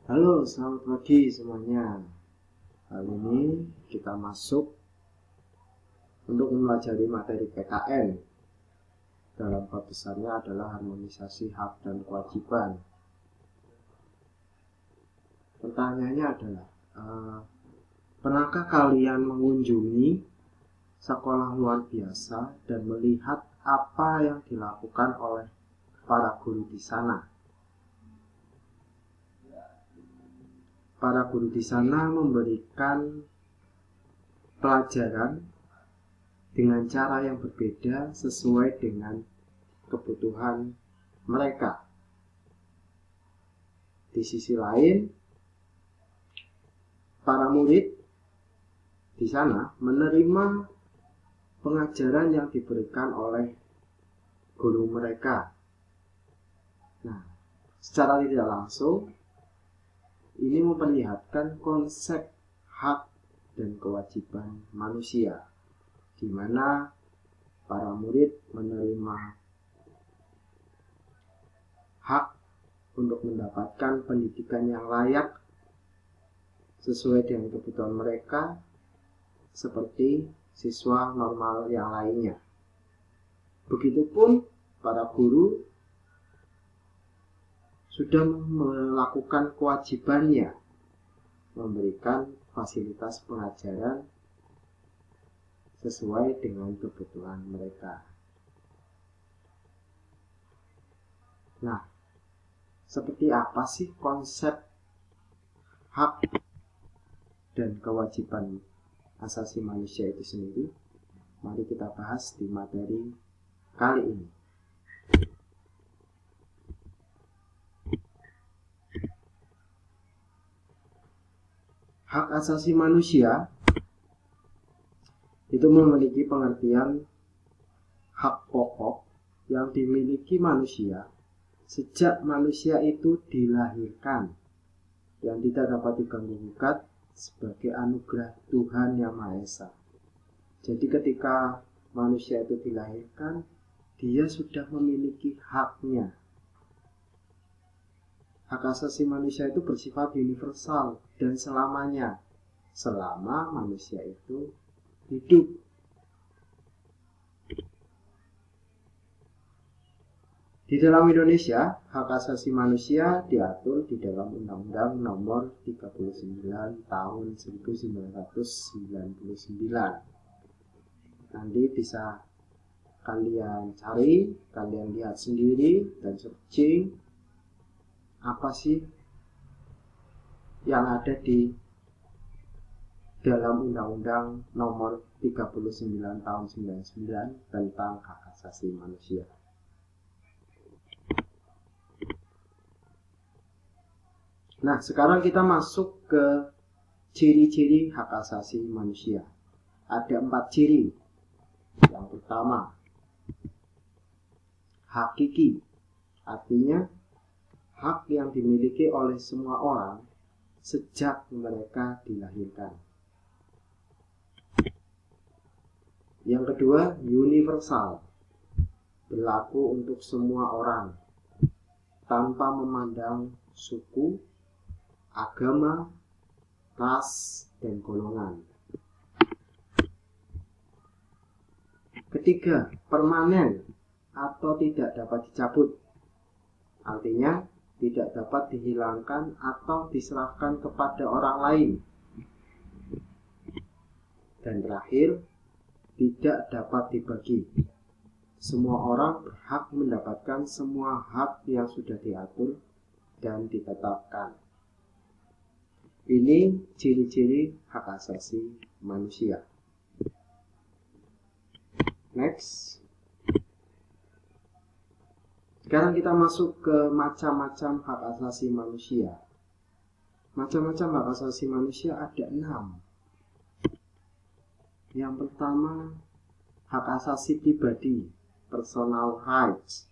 Halo, selamat pagi semuanya. Kali ini kita masuk untuk mempelajari materi PKN. Dalam bab besarnya adalah harmonisasi hak dan kewajiban. Pertanyaannya adalah, pernahkah kalian mengunjungi sekolah luar biasa dan melihat apa yang dilakukan oleh para guru di sana? Para guru di sana memberikan pelajaran dengan cara yang berbeda sesuai dengan kebutuhan mereka. Di sisi lain, para murid di sana menerima pengajaran yang diberikan oleh guru mereka. Nah, secara tidak langsung ini memperlihatkan konsep hak dan kewajiban manusia, di mana para murid menerima hak untuk mendapatkan pendidikan yang layak sesuai dengan kebutuhan mereka, seperti siswa normal yang lainnya. Begitupun para guru sudah melakukan kewajibannya memberikan fasilitas pengajaran sesuai dengan kebutuhan mereka. Nah, seperti apa sih konsep hak dan kewajiban asasi manusia itu sendiri? Mari kita bahas di materi kali ini. Hak asasi manusia itu memiliki pengertian hak pokok yang dimiliki manusia sejak manusia itu dilahirkan, yang tidak dapat diganggu-gugat sebagai anugerah Tuhan Yang Maha Esa. Jadi ketika manusia itu dilahirkan, dia sudah memiliki haknya. Hak asasi manusia itu bersifat universal dan selamanya, selama manusia itu hidup. Di dalam Indonesia, hak asasi manusia diatur di dalam Undang-Undang Nomor 39 Tahun 1999. Nanti bisa kalian cari, kalian lihat sendiri dan searching apa sih yang ada di dalam Undang-Undang Nomor 39 Tahun 1999 tentang hak asasi manusia. Nah, sekarang kita masuk ke ciri-ciri hak asasi manusia. Ada 4 ciri. Yang pertama, hakiki, artinya hak yang dimiliki oleh semua orang sejak mereka dilahirkan. Yang kedua, universal, berlaku untuk semua orang tanpa memandang suku, agama, ras, dan golongan. Ketiga, permanen atau tidak dapat dicabut, artinya tidak dapat dihilangkan atau diserahkan kepada orang lain. Dan terakhir, tidak dapat dibagi. Semua orang berhak mendapatkan semua hak yang sudah diatur dan ditetapkan. Ini ciri-ciri hak asasi manusia. Next. Sekarang kita masuk ke macam-macam hak asasi manusia. Macam-macam hak asasi manusia ada 6. Yang pertama, hak asasi pribadi, personal rights.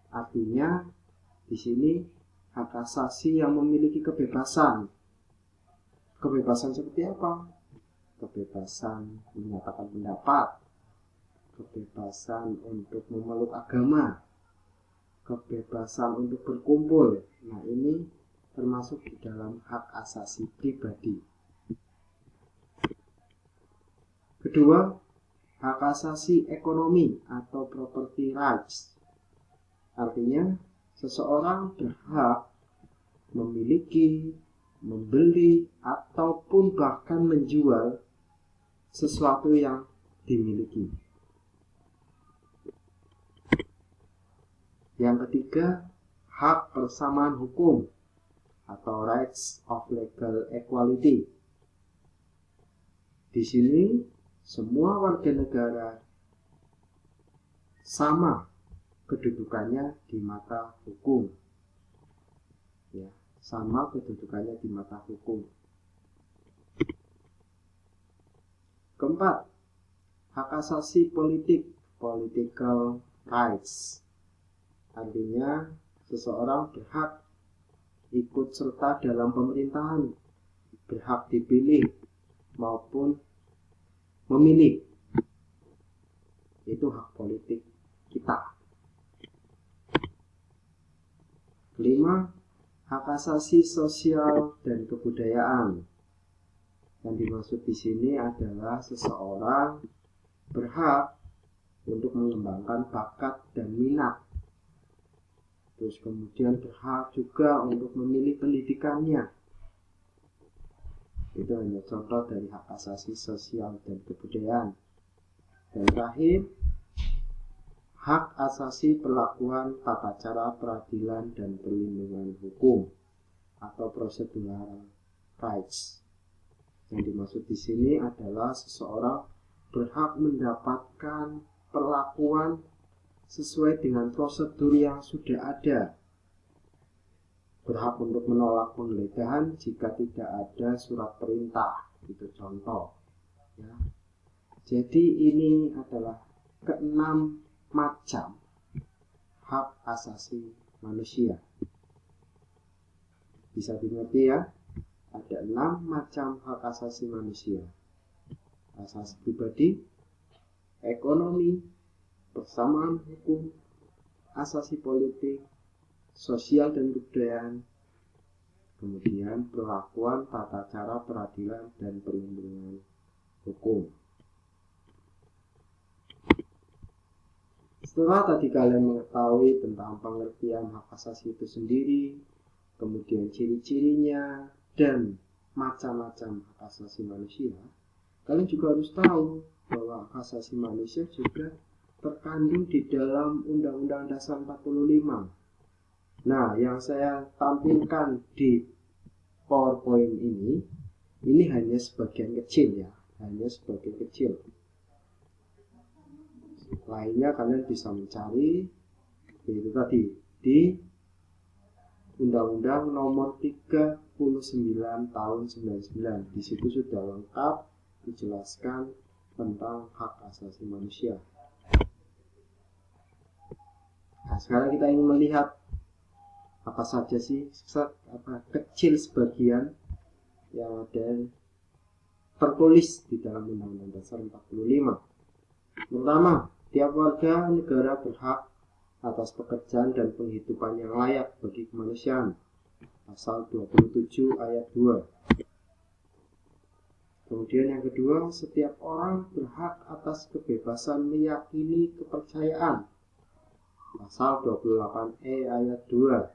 Artinya di sini hak asasi yang memiliki kebebasan. Kebebasan seperti apa? Kebebasan menyatakan pendapat, kebebasan untuk memeluk agama, kebebasan untuk berkumpul. Nah, ini termasuk di dalam hak asasi pribadi. Kedua, hak asasi ekonomi atau property rights. Artinya, seseorang berhak memiliki, membeli, ataupun bahkan menjual sesuatu yang dimiliki. Yang ketiga, hak persamaan hukum atau rights of legal equality. Di sini semua warga negara sama kedudukannya di mata hukum. Ya, sama kedudukannya di mata hukum. Keempat, hak asasi politik, political rights. Artinya, seseorang berhak ikut serta dalam pemerintahan, berhak dipilih maupun memilih. Itu hak politik kita. Kelima, hak asasi sosial dan kebudayaan. Yang dimaksud di sini adalah seseorang berhak untuk mengembangkan bakat dan minat. Terus kemudian berhak juga untuk memilih pendidikannya. Itu hanya contoh dari hak asasi sosial dan kebudayaan. Dan terakhir, hak asasi perlakuan tata cara peradilan dan perlindungan hukum atau procedural rights. Yang dimaksud di sini adalah seseorang berhak mendapatkan perlakuan sesuai dengan prosedur yang sudah ada. Berhak untuk menolak penggeledahan jika tidak ada surat perintah. Itu contoh. Ya. Jadi ini adalah keenam macam hak asasi manusia. Bisa dimengerti ya? Ada 6 macam hak asasi manusia. Asasi pribadi, ekonomi, persamaan hukum, asasi politik, sosial dan kebudayaan, kemudian perlakuan tata cara peradilan dan perlindungan hukum. Setelah tadi kalian mengetahui tentang pengertian hak asasi itu sendiri, kemudian ciri-cirinya, dan macam-macam hak asasi manusia, kalian juga harus tahu bahwa hak asasi manusia juga terkandung di dalam Undang-Undang Dasar 45. Nah, yang saya tampilkan di PowerPoint ini hanya sebagian kecil ya, hanya sebagian kecil. Lainnya kalian bisa mencari, yaitu tadi di Undang-Undang Nomor 39 Tahun 99. Di situ sudah lengkap dijelaskan tentang hak asasi manusia. Nah, sekarang kita ingin melihat apa saja sih kecil sebagian yang ada tertulis di dalam Undang-Undang Dasar 45. Pertama, tiap warga negara berhak atas pekerjaan dan penghidupan yang layak bagi kemanusiaan. Pasal 27 ayat 2. Kemudian yang kedua, setiap orang berhak atas kebebasan meyakini kepercayaan. Pasal 28E ayat 2.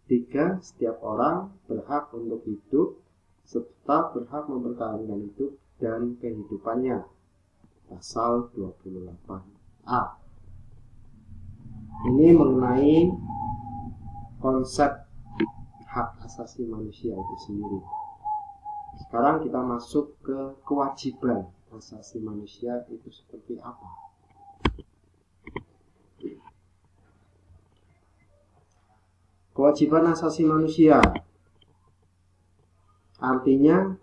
3. Setiap orang berhak untuk hidup serta berhak mempertahankan hidup dan kehidupannya. Pasal 28A. Ini mengenai konsep hak asasi manusia itu sendiri. Sekarang kita masuk ke kewajiban asasi manusia itu seperti apa. Kewajiban asasi manusia artinya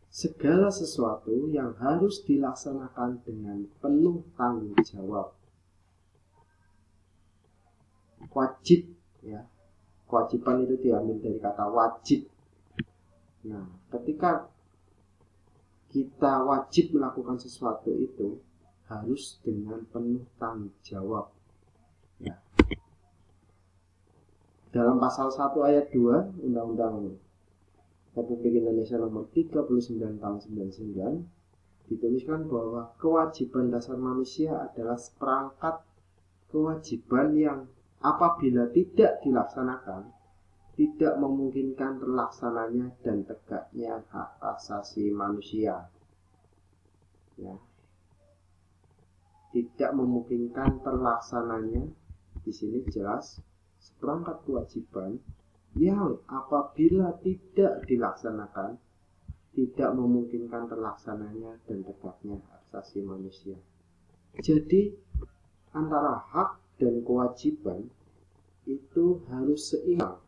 segala sesuatu yang harus dilaksanakan dengan penuh tanggung jawab. Wajib ya. Kewajiban itu diambil dari kata wajib. Nah, ketika kita wajib melakukan sesuatu itu harus dengan penuh tanggung jawab. Ya. dalam pasal 1 ayat 2 Undang-Undang Republik Indonesia nomor 39 tahun 99 dituliskan bahwa kewajiban dasar manusia adalah seperangkat kewajiban yang apabila tidak dilaksanakan tidak memungkinkan terlaksananya dan tegaknya hak asasi manusia. Ya. Tidak memungkinkan terlaksananya, di sini jelas seperangkat kewajiban yang apabila tidak dilaksanakan tidak memungkinkan terlaksananya dan tegaknya hak asasi manusia. Jadi antara hak dan kewajiban itu harus seimbang.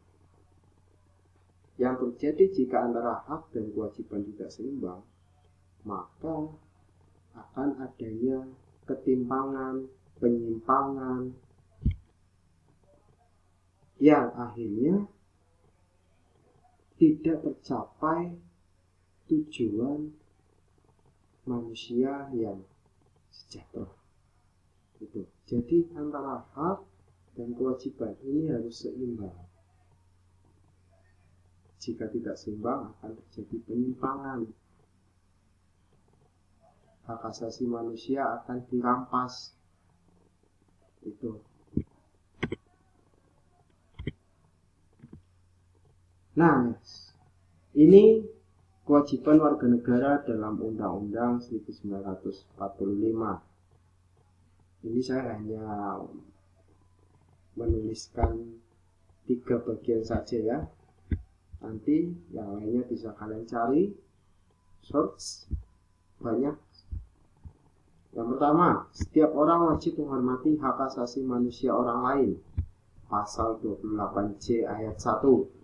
Yang terjadi jika antara hak dan kewajiban tidak seimbang, maka akan adanya ketimpangan, penyimpangan yang akhirnya tidak tercapai tujuan manusia yang sejahtera. Itu. Jadi antara hak dan kewajiban ini harus seimbang. Jika tidak seimbang akan terjadi penyimpangan. Hak asasi manusia akan dirampas. Itu. Nah, ini kewajiban warga negara dalam Undang-Undang 1945. Ini saya hanya menuliskan 3 bagian saja ya. Nanti yang lainnya bisa kalian cari, search, banyak. Yang pertama, setiap orang wajib menghormati hak asasi manusia orang lain. Pasal 28C ayat 1.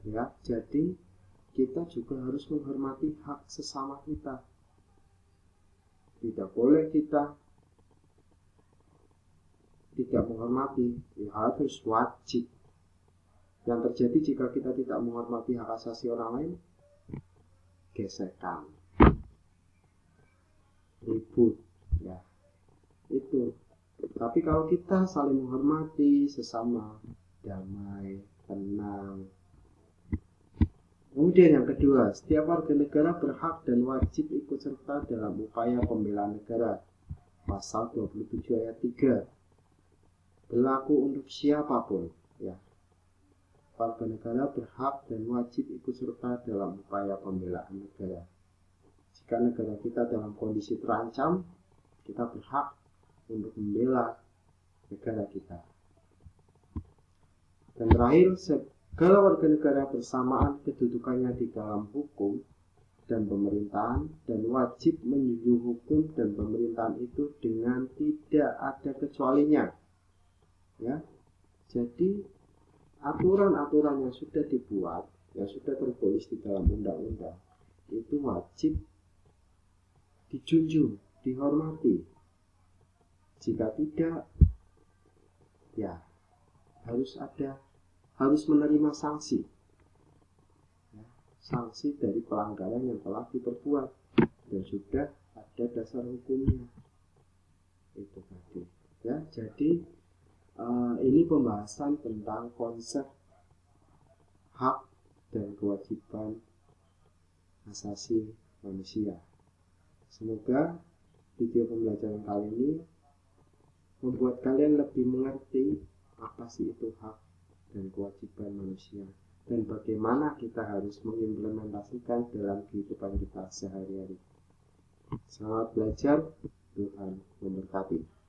Ya, jadi kita juga harus menghormati hak sesama kita. Tidak boleh kita tidak menghormati, ya harus wajib. Yang terjadi jika kita tidak menghormati hak asasi orang lain, gesekan, ribut, ya itu. Tapi kalau kita saling menghormati sesama, damai, tenang. Kemudian yang kedua, setiap warga negara berhak dan wajib ikut serta dalam upaya pembelaan negara. Pasal 27 ayat 3. Berlaku untuk siapapun, ya. Warga negara berhak dan wajib ikut serta dalam upaya pembelaan negara. Jika negara kita dalam kondisi terancam, kita berhak untuk membela negara kita. Dan terakhir, segala warga negara bersamaan kedudukannya di dalam hukum dan pemerintahan dan wajib menjunjung hukum dan pemerintahan itu dengan tidak ada kecualinya. Ya, jadi aturan-aturan yang sudah dibuat, yang sudah tertulis di dalam undang-undang itu wajib dijunjung, dihormati. Jika tidak, ya harus menerima sanksi. Ya, sanksi dari pelanggaran yang telah diperbuat dan sudah ada dasar hukumnya. Itu tadi. Ya, jadi ini pembahasan tentang konsep hak dan kewajiban asasi manusia. Semoga video pembelajaran kali ini membuat kalian lebih mengerti apa sih itu hak dan kewajiban manusia dan bagaimana kita harus mengimplementasikan dalam kehidupan kita sehari-hari. Selamat belajar, Tuhan memberkati.